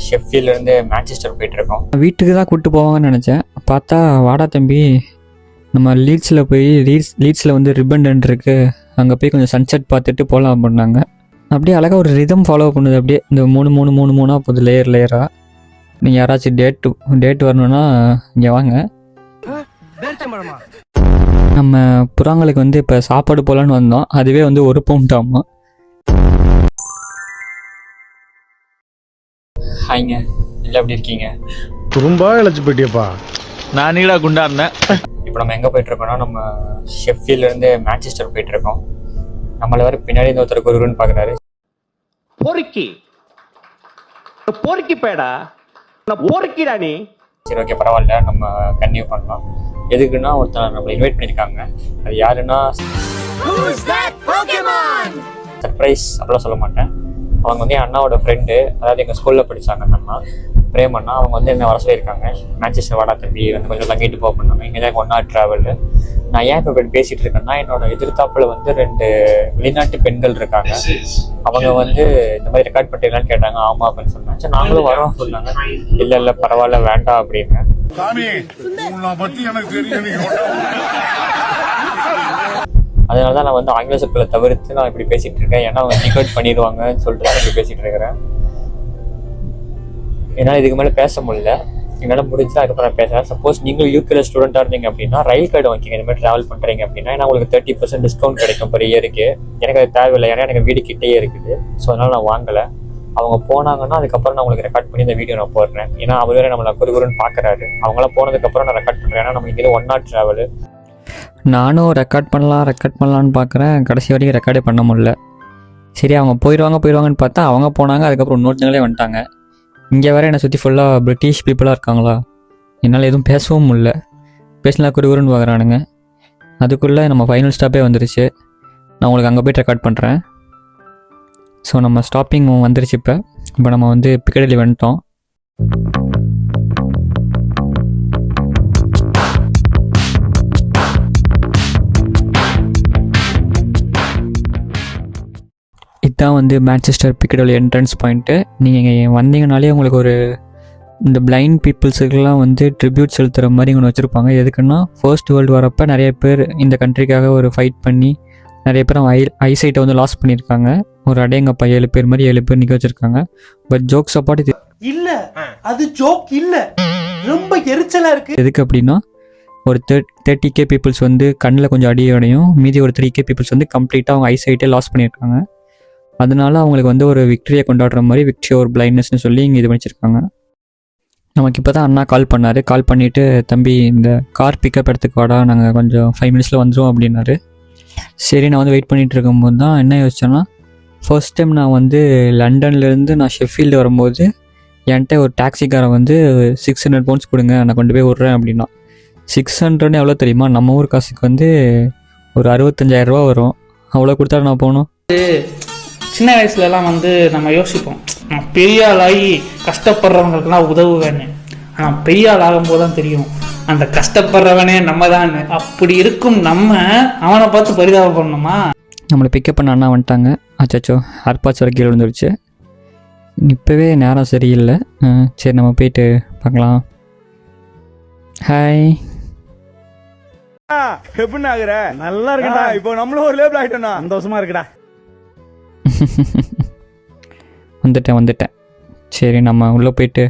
ஷெஃபீல்ட்லேருந்து Manchester போயிட்டுருக்கோம். வீட்டுக்கு தான் கூப்பிட்டு போவாங்கன்னு நினச்சேன். பார்த்தா வாடா தம்பி, நம்ம லீட்ஸில் வந்து ரிப்பன் இருக்குது, அங்கே போய் கொஞ்சம் சன்செட் பார்த்துட்டு போகலாம் பண்ணாங்க. அப்படியே அழகாக ஒரு ரிதம் ஃபாலோ பண்ணுது. அப்படியே இந்த மூணு போகுது, லேயராக. நீங்கள் யாராச்சும் டேட் வரணுன்னா இங்கே வாங்க. நம்ம புறாங்களுக்கு வந்து இப்போ சாப்பாடு போகலான்னு வந்தோம். அதுவே வந்து 1 பவுண்ட் ஆமாம். ஹாய்ங்க, இல்லை எப்படி இருக்கீங்க? ரொம்ப இழைச்சி போயிட்டியப்பா. நான் நீடா குண்டா இருந்தேன். இப்போ நம்ம எங்கே போயிட்டுருக்கோம்னா, நம்ம ஷெஃபீல்ட்லேருந்து மேன்செஸ்டர் போயிட்டுருக்கோம். நம்மளை வர பின்னாடி இந்த ஒருத்தர் குருன்னு பார்க்குறாரு. பொறுக்கி பேடா, பொறுக்கிடா நீ. சரி, ஓகே, பரவாயில்ல, நம்ம கன்டினியூ பண்ணலாம். எதுக்குன்னா ஒருத்தர் நம்மளை இன்வைட் பண்ணியிருக்காங்க. அது யாருன்னா சர்ப்ரைஸ் அப்படிலாம் சொல்ல மாட்டேன். அவங்க வந்து என் அண்ணாவோட ஃப்ரெண்டு, அதாவது எங்கள் ஸ்கூலில் படித்தாங்க அந்த அண்ணா, பிரேம் அண்ணா. அவங்க வந்து என்ன வர சொல்லியிருக்காங்க, மேன்செஸ்டர் வாடா தம்பி வந்து கொஞ்சம் தங்கிட்டு போக பண்ணாங்க. இங்கே தான் 1 hour ட்ராவலு. நான் ஏன் இப்போ இப்படி பேசிகிட்டு இருக்கேன்னா, என்னோட எதிர்த்தாப்பில் வந்து 2 வெளிநாட்டு பெண்கள் இருக்காங்க. அவங்க வந்து இந்த மாதிரி ரெக்கார்ட் பண்ணிட்டீங்களான்னு கேட்டாங்க. ஆமாம் அப்படின்னு சொன்னேன். சரி நாங்களும் வரோம் சொன்னாங்க. இல்லை பரவாயில்ல வேண்டாம் அப்படின்னு. அதனால தான் நான் வந்து ஆங்கில சொற்களை தவிர்த்து நான் இப்படி பேசிகிட்டு இருக்கேன். ஏன்னா அவங்க டிகோட் பண்ணிடுவாங்கன்னு சொல்லிட்டு தான் இப்படி பேசிகிட்டு இருக்கிறேன். என்னால் இதுக்கு மேலே பேச முடியல. என்னால் முடிஞ்சா அதுக்கப்புறம் நான் பேசுகிறேன். சப்போஸ் நீங்கள் யூகேல ஸ்டூடெண்ட்டாக இருந்தீங்க அப்படின்னா ரயில் கார்டு வாங்கிங்க. இந்த மாதிரி ட்ராவல் பண்ணுறீங்க அப்படின்னா ஏன்னா உங்களுக்கு 30% டிஸ்கவுண்ட் கிடைக்கும் per இயருக்கு. எனக்கு அது தேவையில்லை, ஏன்னா எனக்கு வீடு கிட்டே இருக்குது. ஸோ அதனால் நான் வாங்கலை. அவங்க போனாங்கன்னா அதுக்கப்புறம் நான் உங்களுக்கு ரெக்கார்ட் பண்ணி இந்த வீடியோ நான் போடுறேன். ஏன்னா அவர் வேறு நம்மளை குருன்னு பார்க்குறாரு. அவங்களாம் போனதுக்கப்புறம் நான் ரெக்கார்ட் பண்ணுறேன். ஏன்னா நம்ம இங்கே 1 hour ட்ராவலு. நானும் ரெக்கார்ட் பண்ணலான்னு பார்க்குறேன். கடைசி வரைக்கும் ரெக்கார்டே பண்ண முடியல. சரி அவங்க போயிடுவாங்கன்னு பார்த்தா அவங்க போனாங்க. அதுக்கப்புறம் இன்னொருத்தங்களே வந்துட்டாங்க. இங்கே வேறு என்னை சுற்றி ஃபுல்லாக பிரிட்டிஷ் பீப்புளாக இருக்காங்களா, என்னால் எதுவும் பேசவும் முடியல. பேசலாம் குருன்னு பார்க்குறானுங்க. அதுக்குள்ளே நம்ம ஃபைனல் ஸ்டாப்பே வந்துருச்சு. நான் உங்களுக்கு அங்கே போய்ட்டு ரெக்கார்ட் பண்ணுறேன். ஸோ நம்ம ஸ்டாப்பிங் வந்துருச்சு. இப்போ நம்ம வந்து பிக்கடலி வந்துட்டோம். இதுதான் வந்து மேன்செஸ்டர் பிக்கடலி என்ட்ரன்ஸ் பாயிண்ட்டு. நீங்கள் இங்கே வந்தீங்கனாலே உங்களுக்கு ஒரு இந்த பிளைண்ட் பீப்புள்ஸுக்கெல்லாம் வந்து ட்ரிபியூட் செலுத்துகிற மாதிரி ஒன்று வச்சுருப்பாங்க. எதுக்குன்னா ஃபர்ஸ்ட் வேர்ல்டு வரப்போ நிறைய பேர் இந்த கண்ட்ரிக்காக ஒரு ஃபைட் பண்ணி நிறைய பேர் அவங்க ஐசைட்டை வந்து லாஸ் பண்ணியிருக்காங்க. ஒரு அடையங்கப்பா 7 பேர் மாதிரி 7 பேர் நிற்க வச்சுருக்காங்க. பட் ஜோக்ஸ் அப்பாட் இது இல்ல, அது ஜோக் இல்ல, ரொம்ப எரிச்சலா இருக்கு. எதுக்கு அப்படின்னா ஒரு 30K பீப்புள்ஸ் வந்து கண்ணில் கொஞ்சம் அடியோடையும், மீதி ஒரு 3K பீப்புள்ஸ் வந்து கம்ப்ளீட்டாக அவங்க ஐசைட்டே லாஸ் பண்ணியிருக்காங்க. அதனால அவங்களுக்கு வந்து ஒரு விக்டரியை கொண்டாடுற மாதிரி விக்டரி ஒரு பிளைண்ட்னஸ்னு சொல்லி இங்கே இது பண்ணிச்சிருக்காங்க. நமக்கு இப்போ தான் அண்ணா கால் பண்ணார். கால் பண்ணிவிட்டு தம்பி இந்த கார் பிக்கப் எடுத்துக்கு வாடா, நாங்கள் கொஞ்சம் 5 minutesல வந்துடுவோம் அப்படின்னாரு. சரி நான் வந்து வெயிட் பண்ணிகிட்டு இருக்கும்போது தான் என்ன யோசிச்சேன்னா, ஃபர்ஸ்ட் டைம் நான் வந்து லண்டன்லேருந்து நான் ஷெஃபீல்டு வரும்போது என்கிட்ட ஒரு டாக்ஸிக்காரை வந்து 600 pounds கொடுங்க, நான் கொண்டு போய் விட்றேன் அப்படின்னா. 600 எவ்வளோ தெரியுமா? நம்ம ஊர் காசுக்கு வந்து ஒரு 65,000 ரூபா வரும். அவ்வளோ கொடுத்தா நான் போகணும். சின்ன வயசுலலாம் வந்து நம்ம யோசிப்போம், நான் பெரிய ஆளாகி கஷ்டப்படுறவங்களுக்கெல்லாம் உதவுவேன்னு. ஆனால் பெரிய ஆள் ஆகும்போது தான் தெரியும் அந்த கஷ்டப்படுறவனே நம்ம தான். அப்படி இருக்கும் நம்ம அவனை பார்த்து பரிதாபம் பண்ணணுமா? நம்மளை பிக்கப் பண்ண அண்ணா வந்துட்டாங்க. அச்சோ ஏர்பாட்ஸ் வரைக்கும் கீழே விழுந்துருச்சு. இப்போவே நேரம் சரியில்லை. சரி நம்ம போயிட்டு பார்க்கலாம். ஹாய், எப்படி ஆகுற? நல்லா இருக்கடா. இப்போ நம்மளும் ஒரு லேபிள் ஆயிட்டோம்னா சந்தோஷமா இருக்குடா. வந்துட்டேன். சரி நம்ம உள்ளே போயிட்டு,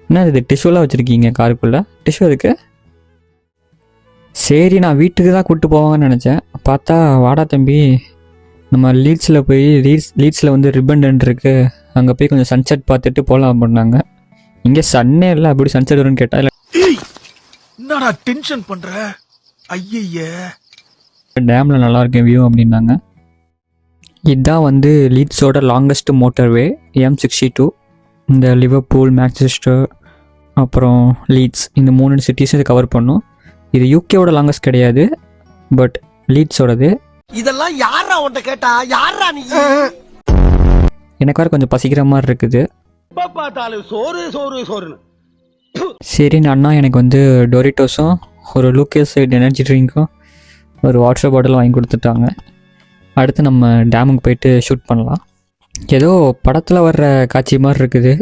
என்ன இது டிஷ்யூலாம் வச்சுருக்கீங்க காருக்குள்ளே? டிஷ்யூ அதுக்கு? சரி நான் வீட்டுக்கு தான் கூப்பிட்டு போவாங்கன்னு நினச்சேன். பார்த்தா வாடா தம்பி, நம்ம லீட்ஸில் வந்து ரிப்பன் இருக்குது, அங்கே போய் கொஞ்சம் சன்செட் பார்த்துட்டு போகலாம் பண்ணாங்க. இங்கே சன்னே இல்லை, அப்படி சன்செட் வரும்னு கேட்டால் இல்லை. என்னடா டென்ஷன் பண்ற? ஐய டேமில் நல்லா இருக்கேன் வியூ அப்படின்னாங்க. இதுதான் வந்து லீட்ஸோட லாங்கஸ்ட் மோட்டர்வே M62. இந்த லிவர்பூல், மேன்செஸ்டர், அப்புறம் லீட்ஸ், இந்த 3 சிட்டிஸும் இது கவர் பண்ணும். இது யூகேவோட லாங்கஸ்ட் கிடையாது, பட் லீட்ஸோடது. இதெல்லாம் யாரா உன்கிட்ட கேட்டா? யாரா நீ? எனக்கு வேறு கொஞ்சம் பசிக்கிற மாதிரி இருக்குது. சோறு. சரி அண்ணா எனக்கு வந்து டொரிட்டோஸும் ஒரு லூக்கேஸ் சைடு எனர்ஜி ட்ரிங்க்கும் ஒரு வாட்டர் பாட்டிலும் வாங்கி கொடுத்துட்டாங்க. அடுத்து நம்ம டேமுக்கு போயிட்டு ஷூட் பண்ணலாம். ஏதோ படத்தில் வர்ற காட்சி மாதிரி இருக்குது.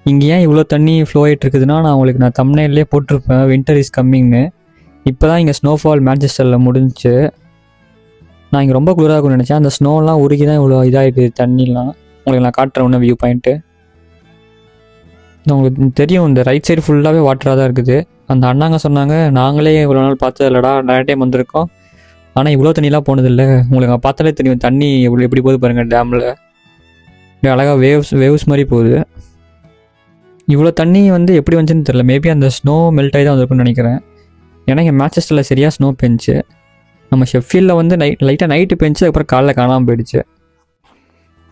இங்கே ஏன் இவ்வளோ தண்ணி ஃப்ளோ ஆகிட்டு இருக்குதுன்னா நான் தம்ப்நெயிலே போட்டிருப்பேன் வின்டர் இஸ் கம்மிங்னு. இப்போ தான் இங்கே ஸ்னோஃபால் மேன்செஸ்டரில் முடிஞ்சுச்சு. நான் இங்கே ரொம்ப குளிராக இருக்கும்னு நினச்சேன். அந்த ஸ்னோலாம் உருகி தான் இவ்வளோ இதாகிடுது தண்ணிலாம். உங்களுக்கு நான் காட்டுறேன் ஒன்று வியூ பாயிண்ட்டு. உங்களுக்கு தெரியும் இந்த ரைட் சைடு ஃபுல்லாகவே வாட்டராக தான் இருக்குது. அந்த அண்ணாங்க சொன்னாங்க, நாங்களே இவ்வளோ நாள் பார்த்தது இல்லைடா, நிறைய டைம் வந்திருக்கோம், ஆனால் இவ்வளோ தண்ணிலாம் போனதில்லை. உங்களுக்கு பார்த்தாலே தெரியும் தண்ணி எப்படி போகுது பாருங்கள் டேமில். இப்படி அழகாக வேவ்ஸ் மாதிரி போகுது. இவ்வளோ தண்ணி வந்து எப்படி வந்துச்சுன்னு தெரியல. மேபி அந்த ஸ்னோ மெல்ட் ஆகி தான் வந்திருக்குன்னு நினைக்கிறேன். ஏன்னா இங்கே மேன்செஸ்டரில் சரியாக ஸ்னோ பெஞ்சிச்சு. நம்ம ஷெஃபீல்டில் வந்து லைட்டாக நைட்டு பெஞ்சு அதுக்கப்புறம் காலைல காணாமல் போயிடுச்சு.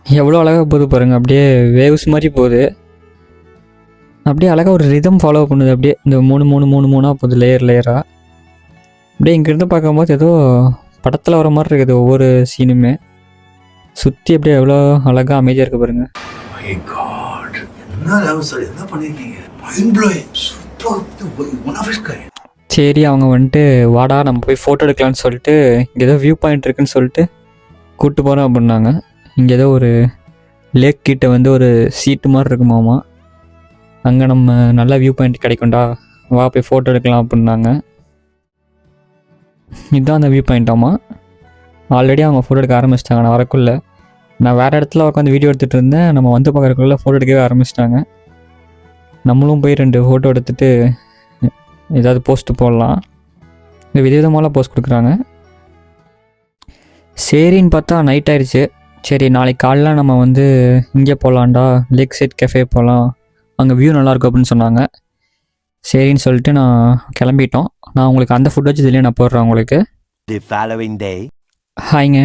எவ்வளோ அழகாக போகுது பாருங்கள், அப்படியே வேவ்ஸ் மாதிரி போகுது. அப்படியே அழகாக ஒரு ரிதம் ஃபாலோ பண்ணுது. அப்படியே இந்த மூணாக போகுது லேயராக. அப்படியே இங்கேருந்து பார்க்கும்போது ஏதோ படத்தில் வர மாதிரி இருக்குது ஒவ்வொரு சீனுமே. சுற்றி அப்படியே எவ்வளோ அழகாக அமைதியாக இருக்குது பாருங்கள். சரி, அவங்க வந்துட்டு வாடா நம்ம போய் ஃபோட்டோ எடுக்கலான்னு சொல்லிட்டு இங்கே ஏதோ வியூ பாயிண்ட் இருக்குன்னு சொல்லிட்டு கூப்பிட்டு போகிறோம் அப்படின்னாங்க. இங்கே ஏதோ ஒரு லேக் கிட்ட வந்து ஒரு சீட்டு மாதிரி இருக்குமாமா, அங்கே நம்ம நல்ல வியூ பாயிண்ட் கிடைக்கும்டா, வா போய் ஃபோட்டோ எடுக்கலாம் அப்படின்னாங்க. இதுதான் அந்த வியூ பாயிண்டாமா. ஆல்ரெடி அவங்க ஃபோட்டோ எடுக்க ஆரம்பிச்சிட்டாங்க. நான் வரக்குள்ள நான் வேறு இடத்துல உட்காந்து வீடியோ எடுத்துகிட்டு இருந்தேன். நம்ம வந்து பார்க்குறக்குள்ள ஃபோட்டோ எடுக்கவே ஆரம்பிச்சிட்டாங்க. நம்மளும் போய் 2 ஃபோட்டோ எடுத்துகிட்டு ஏதாவது போஸ்ட்டு போடலாம். இந்த விதவிதமாலாம் போஸ்ட் கொடுக்குறாங்க. சரின்னு பார்த்தா நைட் ஆயிடுச்சு. சரி, நாளைக்கு காலைல நம்ம வந்து இங்கே போகலான்டா, லேக் சைட் கெஃபே போகலாம், அங்கே வியூ நல்லாயிருக்கும் அப்படின்னு சொன்னாங்க. சரின்னு சொல்லிட்டு நான் கிளம்பிட்டோம். நான் உங்களுக்கு அந்த ஃபுட்டேஜ் இதுலேயே நான் போடுறேன் உங்களுக்கு. ஹாய்ங்க,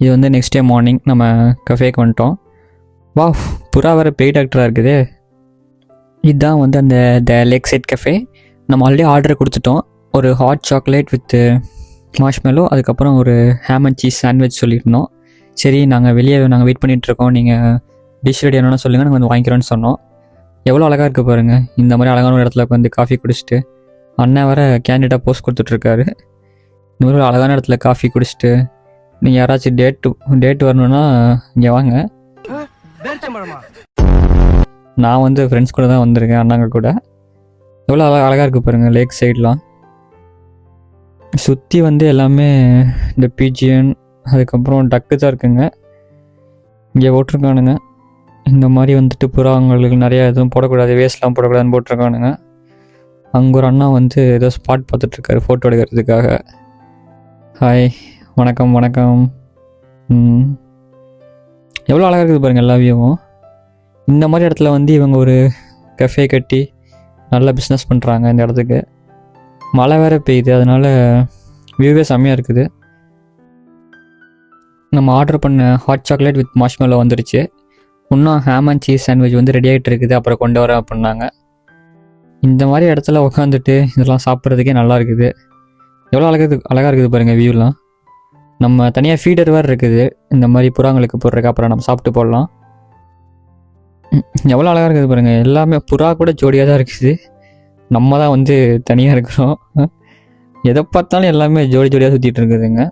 இது வந்து நெக்ஸ்ட் டே மார்னிங் நம்ம கஃபேக்கு வந்துட்டோம். வா, புறா வேறு பெய்ட் ஆக்டராக இருக்குது. இதுதான் வந்து அந்த லேக் சைட் கஃபே. நம்ம ஆல்ரெடி ஆர்டர் கொடுத்துட்டோம். ஒரு ஹாட் சாக்லேட் வித் மார்ஷ்மெலோ, அதுக்கப்புறம் ஒரு ஹேம் அண்ட் சீஸ் சாண்ட்விச் சொல்லியிருந்தோம். சரி, நாங்கள் வெளியே வெயிட் பண்ணிகிட்ருக்கோம், நீங்கள் டிஷ் ரெடி என்னென்னு சொல்லுங்கள், நாங்கள் வந்து வாங்கிக்கிறோன்னு சொன்னோம். எவ்வளோ அழகாக இருக்குது பாருங்கள். இந்த மாதிரி அழகான ஒரு இடத்துல வந்து காஃபி குடிச்சிட்டு அண்ணன் வேறு கேண்டிடாக போஸ்ட் கொடுத்துட்ருக்காரு. இந்த மாதிரி ஒரு அழகான இடத்துல காஃபி குடிச்சிட்டு நீங்கள் யாராச்சும் டேட்டு வரணுன்னா இங்கே வாங்க. நான் வந்து ஃப்ரெண்ட்ஸ் கூட தான் வந்திருக்கேன், அண்ணாங்க கூட. எவ்வளோ அழகாக இருக்குது பாருங்கள் லேக் சைட்லாம். சுற்றி வந்து எல்லாமே இந்த பீஜியன் அதுக்கப்புறம் டக்கு தான் இருக்குங்க. இங்கே போட்டிருக்கானுங்க இந்த மாதிரி வந்துட்டு புறாங்களுக்கு நிறையா எதுவும் போடக்கூடாது, வேஸ்ட்லாம் போடக்கூடாதுன்னு போட்டிருக்கானுங்க. அங்கே ஒரு அண்ணா வந்து ஏதோ ஸ்பாட் பார்த்துட்ருக்காரு ஃபோட்டோ எடுக்கிறதுக்காக. ஹாய், வணக்கம். எவ்வளோ அழகாக இருக்குது பாருங்கள் எல்லா வியூவும். இந்த மாதிரி இடத்துல வந்து இவங்க ஒரு கஃபே கட்டி நல்லா பிஸ்னஸ் பண்ணுறாங்க. இந்த இடத்துக்கு மழை வேறு பெய்யுது, அதனால் வியூவே செம்மையாக இருக்குது. நம்ம ஆர்டர் பண்ண ஹாட் சாக்லேட் வித் மார்ஷ்மெலோ வந்துருச்சு. இன்னும் ஹேம் அண்ட் சீஸ் சாண்ட்விச் வந்து ரெடி ஆகிட்டு இருக்குது, அப்புறம் கொண்டு வரேன் அப்படின்னாங்க. இந்த மாதிரி இடத்துல உட்காந்துட்டு இதெல்லாம் சாப்பிட்றதுக்கே நல்லா இருக்குது. எவ்வளோ அழகாக இருக்குது பாருங்கள் வியூலாம். நம்ம தனியாக ஃபீடர் வேறு இருக்குது இந்த மாதிரி புறாங்களுக்கு போடுறதுக்கு, அப்புறம் நம்ம சாப்பிட்டு போடலாம். எவ்வளோ அழகாக இருக்குது பாருங்கள். எல்லாமே புறா கூட ஜோடியாக தான் இருக்குது, நம்ம தான் வந்து தனியாக இருக்கிறோம். எதை பார்த்தாலும் எல்லாமே ஜோடியாக சுற்றிட்டு இருக்குதுங்க.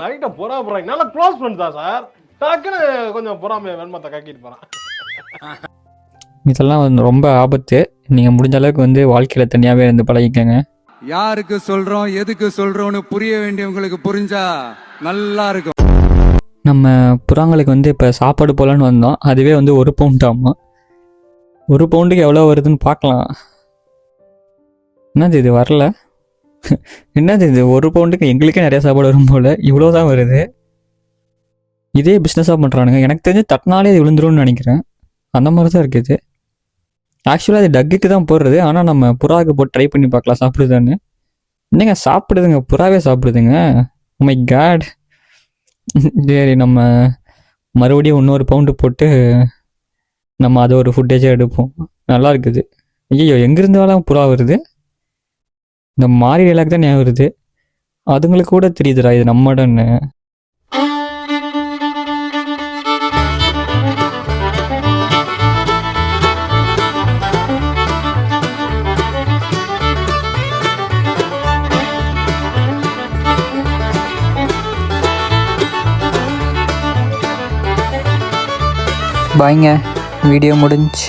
லைட்டா பொறாம நல்லா க்ளோஸ் பண்ணிட்டா சார், டக்குன்னு கொஞ்சம் பொறாம வெண்மத்தை கக்கிட்டு போறான். இதெல்லாம் வந்து ரொம்ப ஆபத்து. நீங்கள் முடிஞ்ச அளவுக்கு வந்து வாழ்க்கையில் தனியாகவே இருந்து பழகிக்கங்க. யாருக்கு சொல்றோம் எதுக்கு சொல்றோம்னு புரிய வேண்டியவங்களுக்கு புரிஞ்சா நல்லா இருக்கும். நம்ம புறாங்களுக்கு வந்து இப்போ சாப்பாடு போகலான்னு வந்தோம். அதுவே வந்து 1 பவுண்டாமா. 1 பவுண்டுக்கு எவ்வளோ வருதுன்னு பார்க்கலாம். என்னது இது வரல? என்னது இது 1 பவுண்டுக்கு எங்களுக்கே நிறைய சாப்பாடு வரும் போல், இவ்வளோ தான் வருது. இதே பிஸ்னஸாக பண்ணுறானுங்க. எனக்கு தெரிஞ்சு தட்டினாலே இது விழுந்துரும்னு நினைக்கிறேன். அந்த மாதிரி தான் இருக்குது. ஆக்சுவலாக அது டக்குக்கு தான் போடுறது, ஆனால் நம்ம புறாவுக்கு போட்டு ட்ரை பண்ணி பார்க்கலாம் சாப்பிடுதான்னு. என்னங்க சாப்பிடுதுங்க, புறாவே சாப்பிடுதுங்க. My God. சரி, நம்ம மறுபடியும் இன்னொரு பவுண்டு போட்டு நம்ம அதை ஒரு ஃபுட்டேஜாக எடுப்போம். நல்லா இருக்குது. ஐயோ, எங்கேருந்தாலும் புறா வருது. இந்த மாறி டைலாக் தான் ஞாபகம் வருது. அதுங்களுக்கு கூட தெரியுதுடா இது நம்மடன்னு. பாய்ங்க, வீடியோ முடிஞ்சு.